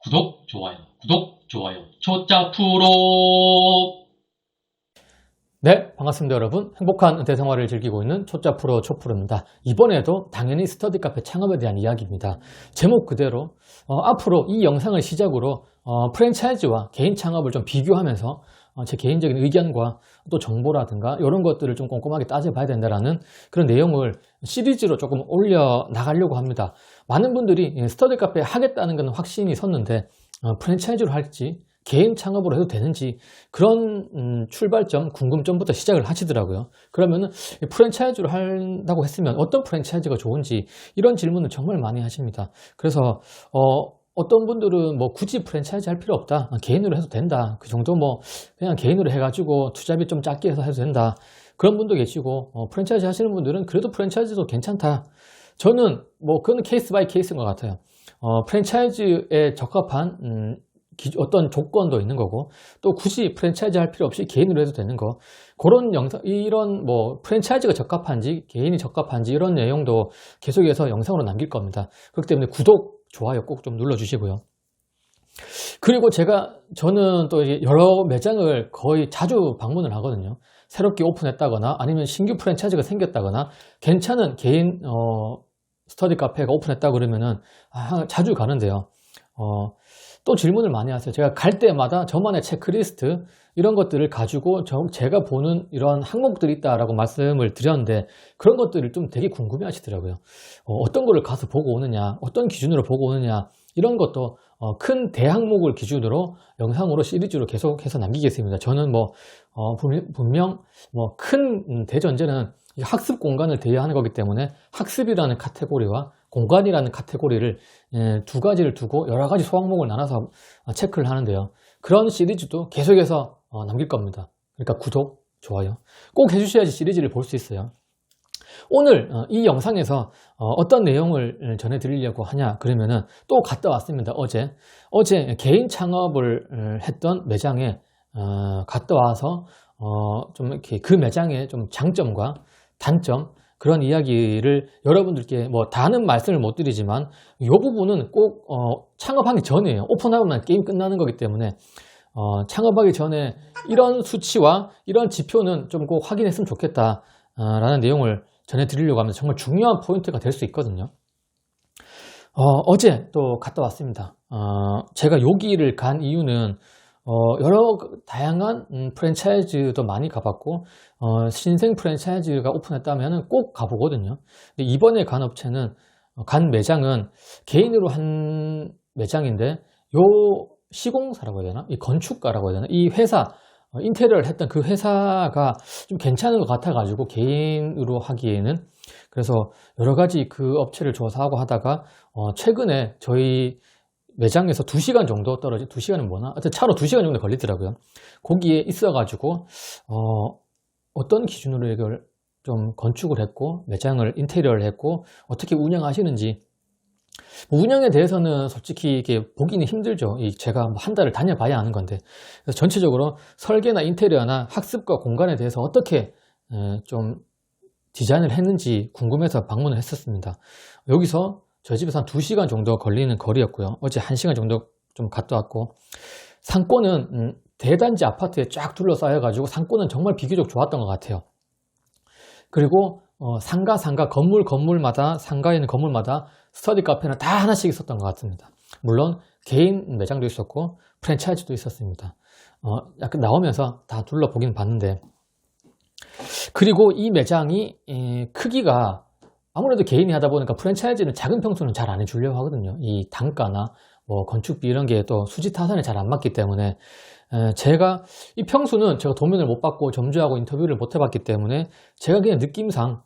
구독, 좋아요, 초짜 프로! 네, 반갑습니다 여러분. 행복한 은퇴 생활을 즐기고 있는 초짜 프로 초프로입니다. 이번에도 당연히 스터디 카페 창업에 대한 이야기입니다. 제목 그대로 앞으로 이 영상을 시작으로 프랜차이즈와 개인 창업을 좀 비교하면서 제 개인적인 의견과 또 정보라든가 이런 것들을 좀 꼼꼼하게 따져봐야 된다라는 그런 내용을 시리즈로 조금 올려 나가려고 합니다. 많은 분들이 스터디 카페 하겠다는 건 확신이 섰는데 프랜차이즈로 할지 개인 창업으로 해도 되는지 그런 출발점, 궁금점부터 시작을 하시더라고요. 그러면은 프랜차이즈로 한다고 했으면 어떤 프랜차이즈가 좋은지 이런 질문을 정말 많이 하십니다. 그래서 어떤 분들은 뭐 굳이 프랜차이즈 할 필요 없다. 개인으로 해도 된다. 그 정도 뭐 그냥 개인으로 해가지고 투자비 좀 작게 해서 해도 된다. 그런 분도 계시고 프랜차이즈 하시는 분들은 그래도 프랜차이즈도 괜찮다. 저는 뭐 그건 케이스 바이 케이스인 것 같아요. 프랜차이즈에 적합한 어떤 조건도 있는 거고 또 굳이 프랜차이즈 할 필요 없이 개인으로 해도 되는 거 그런 영상 이런 뭐 프랜차이즈가 적합한지 개인이 적합한지 이런 내용도 계속해서 영상으로 남길 겁니다. 그렇기 때문에 구독, 좋아요 꼭 좀 눌러 주시고요. 그리고 저는 또 여러 매장을 거의 자주 방문을 하거든요. 새롭게 오픈했다거나 아니면 신규 프랜차이즈가 생겼다거나 괜찮은 개인 스터디 카페가 오픈했다 그러면은 자주 가는데요. 또 질문을 많이 하세요. 제가 갈 때마다 저만의 체크리스트 이런 것들을 가지고 제가 보는 이런 항목들이 있다라고 말씀을 드렸는데 그런 것들을 좀 되게 궁금해 하시더라고요. 어떤 거를 가서 보고 오느냐, 어떤 기준으로 보고 오느냐 이런 것도 큰 대항목을 기준으로 영상으로 시리즈로 계속해서 남기겠습니다. 저는 분명 큰 대전제는 학습 공간을 대여하는 거기 때문에 학습이라는 카테고리와 공간이라는 카테고리를 두 가지를 두고 여러 가지 소항목을 나눠서 체크를 하는데요. 그런 시리즈도 계속해서 남길 겁니다. 그러니까 구독, 좋아요 꼭 해주셔야지 시리즈를 볼 수 있어요. 오늘 이 영상에서 어떤 내용을 전해드리려고 하냐 그러면은 또 갔다 왔습니다. 어제 개인 창업을 했던 매장에 갔다 와서 좀 이렇게 그 매장의 좀 장점과 단점 그런 이야기를 여러분들께 다는 말씀을 못 드리지만 이 부분은 꼭 창업하기 전이에요. 오픈하고 난 게임 끝나는 거기 때문에 창업하기 전에 이런 수치와 이런 지표는 좀 꼭 확인했으면 좋겠다 라는 내용을 전해드리려고 하면 정말 중요한 포인트가 될 수 있거든요. 어제 또 갔다 왔습니다. 제가 여기를 간 이유는 여러 다양한 프랜차이즈도 많이 가봤고 신생 프랜차이즈가 오픈했다면 꼭 가보거든요. 근데 이번에 간 매장은 개인으로 한 매장인데 요 시공사라고 해야 되나? 이 건축가라고 해야 되나? 이 회사 인테리어를 했던 그 회사가 좀 괜찮은 것 같아가지고 개인으로 하기에는 그래서 여러 가지 그 업체를 조사하고 하다가 최근에 저희 매장에서 2시간 정도 2시간은 뭐나? 하여튼 차로 2시간 정도 걸리더라고요. 거기에 있어가지고 어떤 기준으로 이걸 좀 건축을 했고 매장을 인테리어를 했고 어떻게 운영하시는지 운영에 대해서는 솔직히 이게 보기는 힘들죠. 제가 한 달을 다녀봐야 아는 건데 그래서 전체적으로 설계나 인테리어나 학습과 공간에 대해서 어떻게 좀 디자인을 했는지 궁금해서 방문을 했었습니다. 여기서 저희 집에서 한 2시간 정도 걸리는 거리였고요. 어제 1시간 정도 좀 갔다 왔고 상권은 대단지 아파트에 쫙 둘러싸여 가지고 상권은 정말 비교적 좋았던 것 같아요. 그리고 상가 건물마다 상가에 있는 건물마다 스터디 카페는 다 하나씩 있었던 것 같습니다. 물론 개인 매장도 있었고 프랜차이즈도 있었습니다. 약간 나오면서 다 둘러보긴 봤는데 그리고 이 매장이 크기가 아무래도 개인이 하다 보니까 프랜차이즈는 작은 평수는 잘 안 해주려고 하거든요. 이 단가나 건축비 이런 게 또 수지 타산에 잘 안 맞기 때문에 제가 이 평수는 제가 도면을 못 받고 점주하고 인터뷰를 못 해봤기 때문에 제가 그냥 느낌상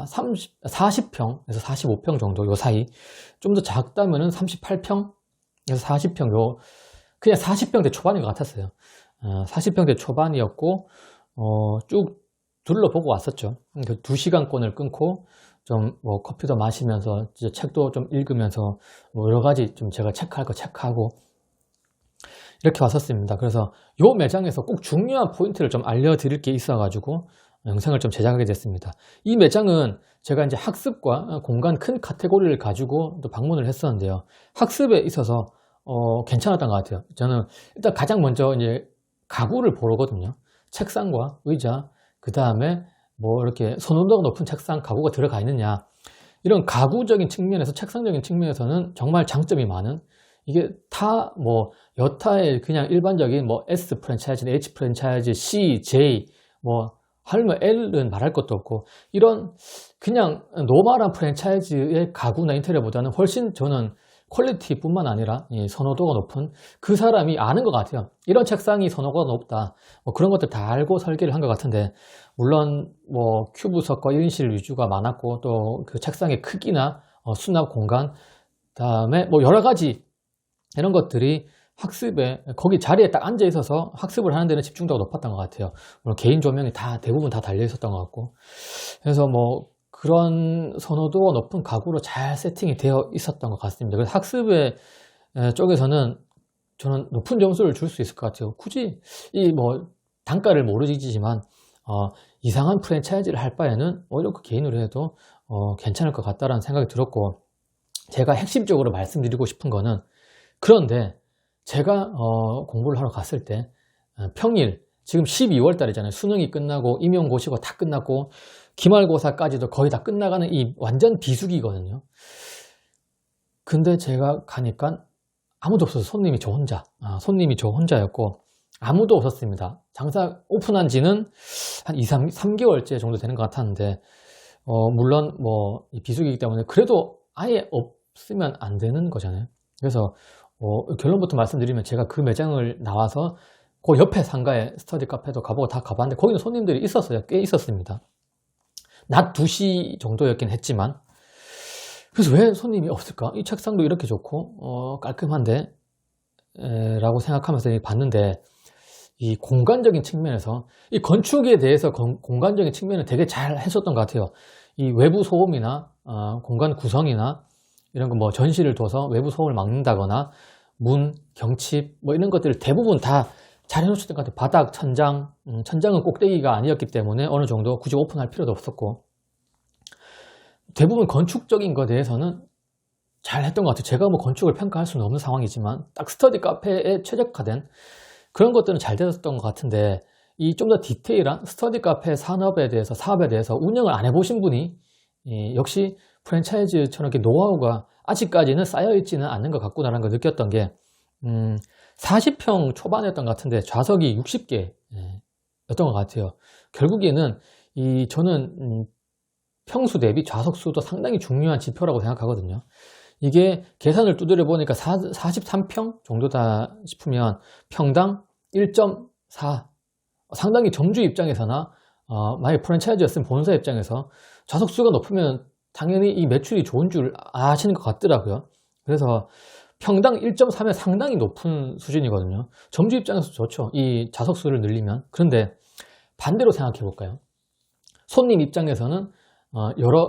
40평에서 45평 정도 요 사이 좀 더 작다면은 38평에서 40평 그냥 40평대 초반인 것 같았어요. 40평대 초반이었고 쭉 둘러보고 왔었죠. 2시간권을 끊고 좀 커피도 마시면서 이제 책도 좀 읽으면서 여러 가지 좀 제가 체크할 거 체크하고 이렇게 왔었습니다. 그래서 요 매장에서 꼭 중요한 포인트를 좀 알려드릴 게 있어가지고 영상을 좀 제작하게 됐습니다. 이 매장은 제가 이제 학습과 공간 큰 카테고리를 가지고 또 방문을 했었는데요. 학습에 있어서 괜찮았던 것 같아요. 저는 일단 가장 먼저 이제 가구를 보거든요. 책상과 의자, 그 다음에 뭐 이렇게 선호도가 높은 책상 가구가 들어가 있느냐. 이런 가구적인 측면에서, 책상적인 측면에서는 정말 장점이 많은, 이게 뭐 여타의 그냥 일반적인 뭐 S 프랜차이즈, H 프랜차이즈, C, J, 뭐 하면 L은 말할 것도 없고, 이런 그냥 노멀한 프랜차이즈의 가구나 인테리어보다는 훨씬 저는 퀄리티뿐만 아니라 이 선호도가 높은, 그 사람이 아는 것 같아요. 이런 책상이 선호도가 높다, 뭐 그런 것들 다 알고 설계를 한 것 같은데, 물론 뭐 큐브석과 1인실 위주가 많았고, 또 그 책상의 크기나 수납 공간, 그다음에 뭐 여러 가지 이런 것들이 학습에, 거기 자리에 딱 앉아 있어서 학습을 하는 데는 집중도가 높았던 것 같아요. 물론 개인 조명이 대부분 다 달려 있었던 것 같고, 그래서 뭐 그런 선호도가 높은 가구로 잘 세팅이 되어 있었던 것 같습니다. 그래서 학습의 쪽에서는 저는 높은 점수를 줄 수 있을 것 같아요. 굳이 이 뭐 단가를 모르지만 이상한 프랜차이즈를 할 바에는 오히려 그 개인으로 해도 괜찮을 것 같다라는 생각이 들었고, 제가 핵심적으로 말씀드리고 싶은 거는, 그런데 제가 공부를 하러 갔을 때 평일, 지금 12월 달이잖아요. 수능이 끝나고 임용고시가 다 끝났고 기말고사까지도 거의 다 끝나가는 이 완전 비수기거든요. 근데 제가 가니까 아무도 없어서 손님이 저 혼자였고 아무도 없었습니다. 장사 오픈한 지는 한 3개월째 정도 되는 것 같았는데, 물론 뭐 비수기이기 때문에 그래도 아예 없으면 안 되는 거잖아요. 그래서 결론부터 말씀드리면, 제가 그 매장을 나와서 그 옆에 상가에 스터디 카페도 가보고 다 가봤는데 거기는 손님들이 있었어요. 꽤 있었습니다. 낮 2시 정도였긴 했지만. 그래서 왜 손님이 없을까? 이 책상도 이렇게 좋고 깔끔한데 라고 생각하면서 봤는데, 이 공간적인 측면에서, 이 건축에 대해서 공간적인 측면을 되게 잘 했었던 것 같아요. 이 외부 소음이나 공간 구성이나 이런 거, 뭐 전시를 둬서 외부 소음을 막는다거나 문, 경칩 뭐 이런 것들을 대부분 다 잘 해놓으셨던 것 같아요. 바닥, 천장은 꼭대기가 아니었기 때문에 어느 정도 굳이 오픈할 필요도 없었고, 대부분 건축적인 것에 대해서는 잘 했던 것 같아요. 제가 뭐 건축을 평가할 수는 없는 상황이지만 딱 스터디 카페에 최적화된 그런 것들은 잘 되었던 것 같은데, 이 좀 더 디테일한 스터디 카페 사업에 대해서 운영을 안 해보신 분이 역시 프랜차이즈처럼 이렇게 노하우가 아직까지는 쌓여있지는 않는 것 같구나라는 걸 느꼈던 게, 40평 초반이었던 것 같은데 좌석이 60개였던 것 같아요. 결국에는 저는 평수 대비 좌석 수도 상당히 중요한 지표라고 생각하거든요. 이게 계산을 두드려 보니까 43평 정도다 싶으면 평당 1.4, 상당히 점주 입장에서나 만약 프랜차이즈였으면 본사 입장에서 좌석 수가 높으면 당연히 이 매출이 좋은 줄 아시는 것 같더라고요. 그래서 평당 1.3면 상당히 높은 수준이거든요. 점주 입장에서 좋죠. 이 좌석 수를 늘리면. 그런데 반대로 생각해 볼까요? 손님 입장에서는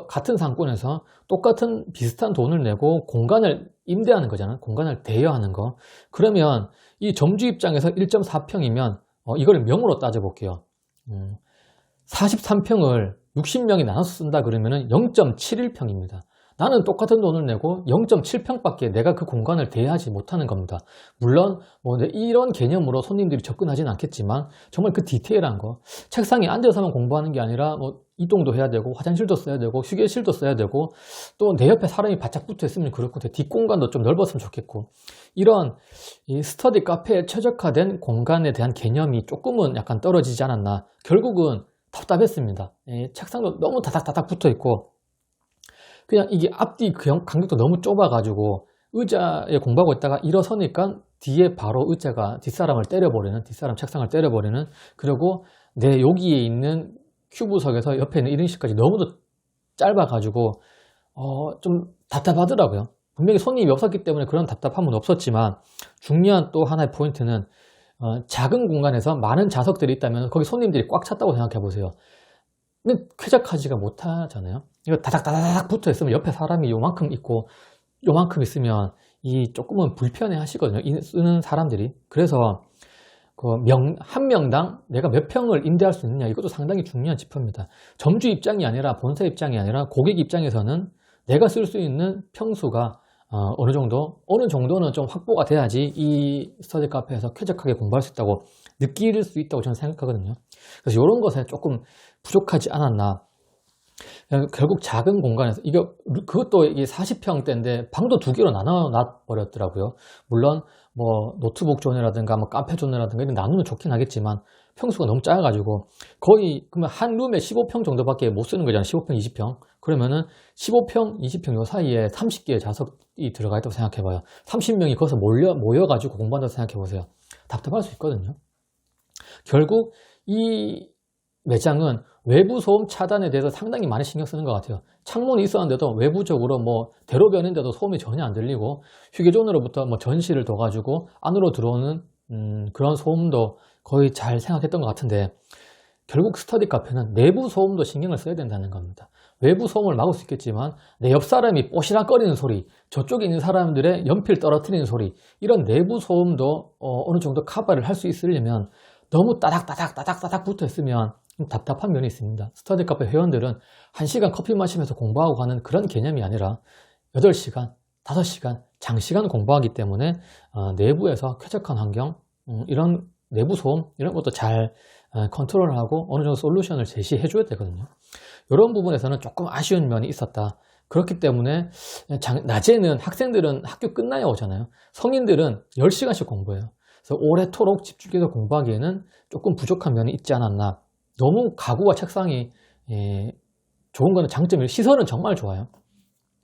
같은 상권에서 똑같은 비슷한 돈을 내고 공간을 임대하는 거잖아요. 공간을 대여하는 거. 그러면 이 점주 입장에서 1.4평이면 이걸 명으로 따져볼게요. 43평을 60명이 나눠서 쓴다 그러면 0.71평입니다. 나는 똑같은 돈을 내고 0.7평밖에 내가 그 공간을 대여하지 못하는 겁니다. 물론 뭐 이런 개념으로 손님들이 접근하지는 않겠지만, 정말 그 디테일한 거, 책상에 앉아서만 공부하는 게 아니라 뭐 이동도 해야 되고 화장실도 써야 되고 휴게실도 써야 되고, 또 내 옆에 사람이 바짝 붙어 있으면 그렇고 뒷공간도 좀 넓었으면 좋겠고, 이런 이 스터디 카페에 최적화된 공간에 대한 개념이 조금은 약간 떨어지지 않았나. 결국은 답답했습니다. 책상도 너무 다닥다닥 붙어 있고, 그냥 이게 앞뒤 간격도 너무 좁아가지고 의자에 공부하고 있다가 일어서니까 뒤에 바로 의자가 뒷사람 책상을 때려버리는, 그리고 내 여기에 있는 큐브석에서 옆에 있는 1인실까지 너무도 짧아가지고 좀 답답하더라고요. 분명히 손님이 없었기 때문에 그런 답답함은 없었지만, 중요한 또 하나의 포인트는 작은 공간에서 많은 좌석들이 있다면 거기 손님들이 꽉 찼다고 생각해 보세요. 근데 쾌적하지가 못하잖아요. 이거 다닥다닥 붙어 있으면 옆에 사람이 요만큼 있고 요만큼 있으면 이 조금은 불편해 하시거든요. 쓰는 사람들이. 그래서 한 명당 내가 몇 평을 임대할 수 있느냐, 이것도 상당히 중요한 지표입니다. 점주 입장이 아니라 본사 입장이 아니라 고객 입장에서는 내가 쓸 수 있는 평수가 어느 정도는 좀 확보가 돼야지 이 스터디 카페에서 쾌적하게 공부할 수 있다고 느낄 수 있다고 저는 생각하거든요. 그래서 이런 것에 조금 부족하지 않았나. 결국 작은 공간에서 그것도 이게 40평대인데 방도 2개로 나눠 버렸더라고요. 물론 뭐 노트북 존이라든가 뭐 카페 존이라든가 이런 나누면 좋긴 하겠지만 평수가 너무 작아가지고 거의 그러면 한 룸에 15평 정도밖에 못 쓰는 거잖아요. 15평, 20평. 그러면은 15평, 20평 요 사이에 30개의 좌석이 들어가 있다고 생각해봐요. 30명이 거기서 모여가지고 공부한다고 생각해보세요. 답답할 수 있거든요. 결국 이 매장은 외부 소음 차단에 대해서 상당히 많이 신경 쓰는 것 같아요. 창문이 있었는데도 외부적으로 뭐 대로변인데도 소음이 전혀 안 들리고 휴게존으로부터 뭐 전시를 둬가지고 안으로 들어오는 그런 소음도 거의 잘 생각했던 것 같은데 결국 스터디 카페는 내부 소음도 신경을 써야 된다는 겁니다. 외부 소음을 막을 수 있겠지만 내 옆 사람이 뽀시락거리는 소리, 저쪽에 있는 사람들의 연필 떨어뜨리는 소리 이런 내부 소음도 어느 정도 커버를 할 수 있으려면 너무 따닥따닥 붙어 있으면 답답한 면이 있습니다. 스터디 카페 회원들은 1시간 커피 마시면서 공부하고 가는 그런 개념이 아니라 8시간, 5시간, 장시간 공부하기 때문에 내부에서 쾌적한 환경, 이런 내부 소음 이런 것도 잘 컨트롤하고 어느 정도 솔루션을 제시해 줘야 되거든요. 이런 부분에서는 조금 아쉬운 면이 있었다. 그렇기 때문에 낮에는 학생들은 학교 끝나야 오잖아요. 성인들은 10시간씩 공부해요. 그래서 오래도록 집중해서 공부하기에는 조금 부족한 면이 있지 않았나. 너무 가구와 책상이 좋은 거는 장점이에요. 시설은 정말 좋아요.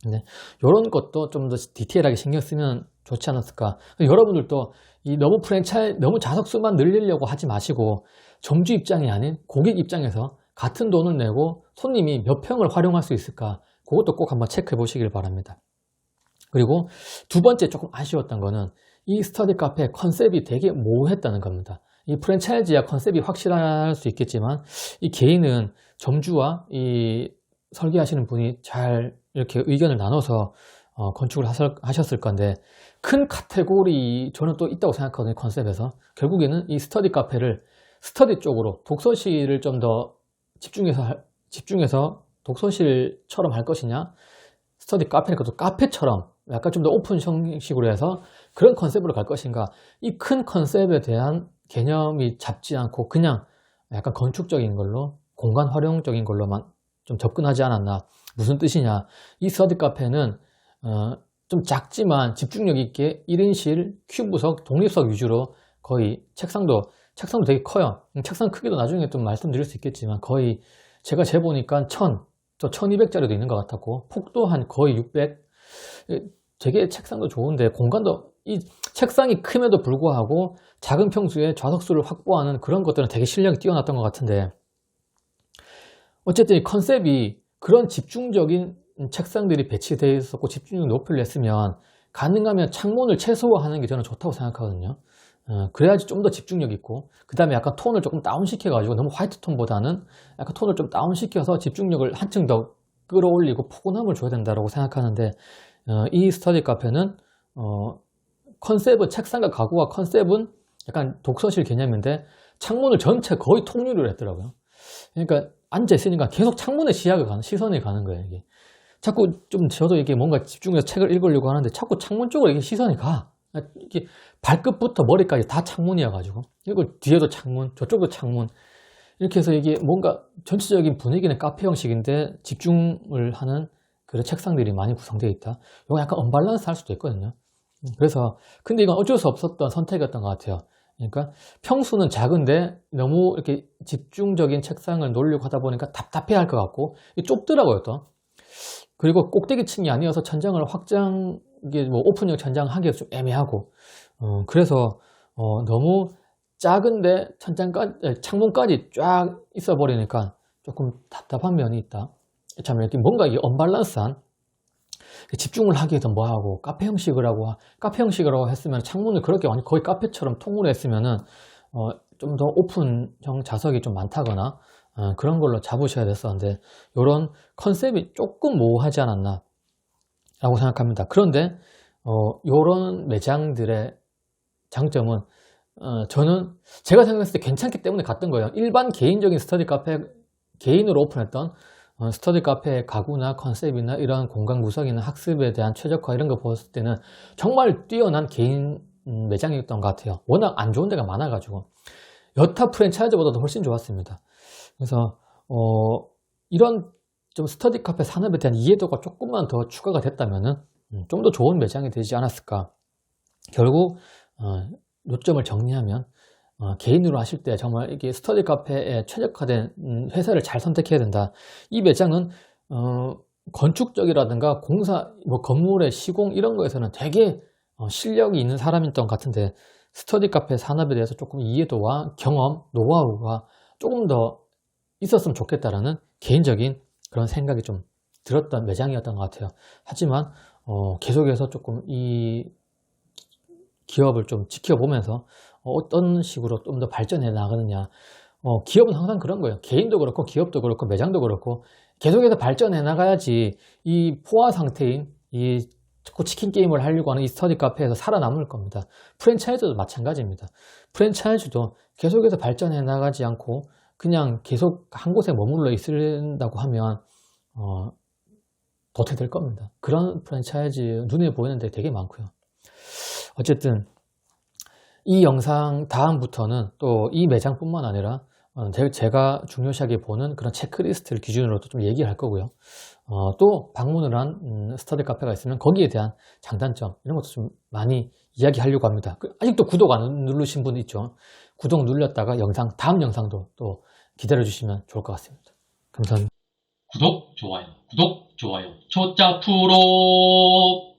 근데 이런 것도 좀 더 디테일하게 신경 쓰면 좋지 않았을까. 여러분들도 너무 좌석수만 늘리려고 하지 마시고 점주 입장이 아닌 고객 입장에서 같은 돈을 내고 손님이 몇 평을 활용할 수 있을까. 그것도 꼭 한번 체크해 보시길 바랍니다. 그리고 두 번째 조금 아쉬웠던 거는 이 스터디 카페 컨셉이 되게 모호했다는 겁니다. 이 프랜차이즈야 컨셉이 확실할 수 있겠지만 이 개인은 점주와 이 설계하시는 분이 잘 이렇게 의견을 나눠서 건축을 하셨을 건데 큰 카테고리 저는 또 있다고 생각하거든요. 컨셉에서 결국에는 이 스터디 카페를 스터디 쪽으로 독서실을 좀 더 집중해서 독서실처럼 할 것이냐 스터디 카페니까 또 카페처럼 약간 좀 더 오픈 형식으로 해서 그런 컨셉으로 갈 것인가 이 큰 컨셉에 대한 개념이 잡지 않고 그냥 약간 건축적인 걸로 공간 활용적인 걸로만 좀 접근하지 않았나. 무슨 뜻이냐 이 스터디 카페는 좀 작지만 집중력 있게 1인실 큐브석 독립석 위주로 거의 책상도 되게 커요. 책상 크기도 나중에 좀 말씀드릴 수 있겠지만 거의 제가 재보니까 1200짜리도 있는 것 같았고 폭도 한 거의 600 되게 책상도 좋은데 공간도 이 책상이 큼에도 불구하고 작은 평수에 좌석수를 확보하는 그런 것들은 되게 실력이 뛰어났던 것 같은데 어쨌든 이 컨셉이 그런 집중적인 책상들이 배치되어 있었고 집중력 높이를 냈으면 가능하면 창문을 최소화하는 게 저는 좋다고 생각하거든요. 그래야지 좀 더 집중력 있고 그 다음에 약간 톤을 조금 다운시켜 가지고 너무 화이트 톤보다는 약간 톤을 좀 다운시켜서 집중력을 한층 더 끌어올리고 포근함을 줘야 된다고 생각하는데 이 스터디 카페는 컨셉은 책상과 가구와 컨셉은 약간 독서실 개념인데 창문을 전체 거의 통유리로 했더라고요. 그러니까 앉아 있으니까 계속 창문에 시선이 가는 거예요. 이게 자꾸 좀 저도 이게 뭔가 집중해서 책을 읽으려고 하는데 자꾸 창문 쪽으로 이게 시선이 가. 이게 발끝부터 머리까지 다 창문이어가지고 이걸 뒤에도 창문, 저쪽도 창문 이렇게 해서 이게 뭔가 전체적인 분위기는 카페 형식인데 집중을 하는 그런 책상들이 많이 구성되어 있다. 이거 약간 언밸런스 할 수도 있거든요. 그래서 근데 이건 어쩔 수 없었던 선택이었던 것 같아요. 그러니까 평수는 작은데 너무 이렇게 집중적인 책상을 놓으려고 하다 보니까 답답해 할 것 같고 좁더라고요 또. 그리고 꼭대기층이 아니어서 천장을 이게 뭐 오픈형 천장 하기가 좀 애매하고 그래서 너무 작은데 창문까지 쫙 있어 버리니까 조금 답답한 면이 있다. 참 이렇게 뭔가 이게 언밸런스한 집중을 하기에도 뭐하고 카페 형식이라고 했으면 창문을 그렇게 거의 카페처럼 통으로 했으면은 좀 더 오픈형 좌석이 좀 많다거나 그런 걸로 잡으셔야 됐었는데 이런 컨셉이 조금 모호하지 않았나 라고 생각합니다. 그런데 이런 매장들의 장점은 저는 제가 생각했을 때 괜찮기 때문에 갔던 거예요. 일반 개인적인 스터디 카페 개인으로 오픈했던 스터디 카페 가구나 컨셉이나 이런 공간 구성이나 학습에 대한 최적화 이런 거 보았을 때는 정말 뛰어난 개인 매장이었던 것 같아요. 워낙 안 좋은 데가 많아가지고 여타 프랜차이즈보다도 훨씬 좋았습니다. 그래서 이런 좀 스터디 카페 산업에 대한 이해도가 조금만 더 추가가 됐다면은 좀 더 좋은 매장이 되지 않았을까. 결국 요점을 정리하면 개인으로 하실 때 정말 이게 스터디 카페에 최적화된 회사를 잘 선택해야 된다. 이 매장은 건축적이라든가 공사, 뭐 건물의 시공 이런 거에서는 되게 실력이 있는 사람이었던 것 같은데 스터디 카페 산업에 대해서 조금 이해도와 경험, 노하우가 조금 더 있었으면 좋겠다라는 개인적인 그런 생각이 좀 들었던 매장이었던 것 같아요. 하지만 계속해서 조금 이 기업을 좀 지켜보면서 어떤 식으로 좀 더 발전해 나가느냐. 기업은 항상 그런 거예요. 개인도 그렇고 기업도 그렇고 매장도 그렇고 계속해서 발전해 나가야지 이 포화 상태인 이 자꾸 치킨 게임을 하려고 하는 이 스터디 카페에서 살아남을 겁니다. 프랜차이즈도 마찬가지입니다. 프랜차이즈도 계속해서 발전해 나가지 않고 그냥 계속 한 곳에 머물러 있는다고 하면 도태될 겁니다. 그런 프랜차이즈 눈에 보이는 데 되게 많고요. 어쨌든 이 영상 다음부터는 또 이 매장뿐만 아니라 제가 중요시하게 보는 그런 체크리스트를 기준으로도 좀 얘기를 할 거고요. 또 방문을 한 스터디 카페가 있으면 거기에 대한 장단점 이런 것도 좀 많이 이야기하려고 합니다. 아직도 구독 안 누르신 분 있죠? 구독 눌렀다가 다음 영상도 또 기다려 주시면 좋을 것 같습니다. 감사합니다. 구독, 좋아요, 초짜 프로.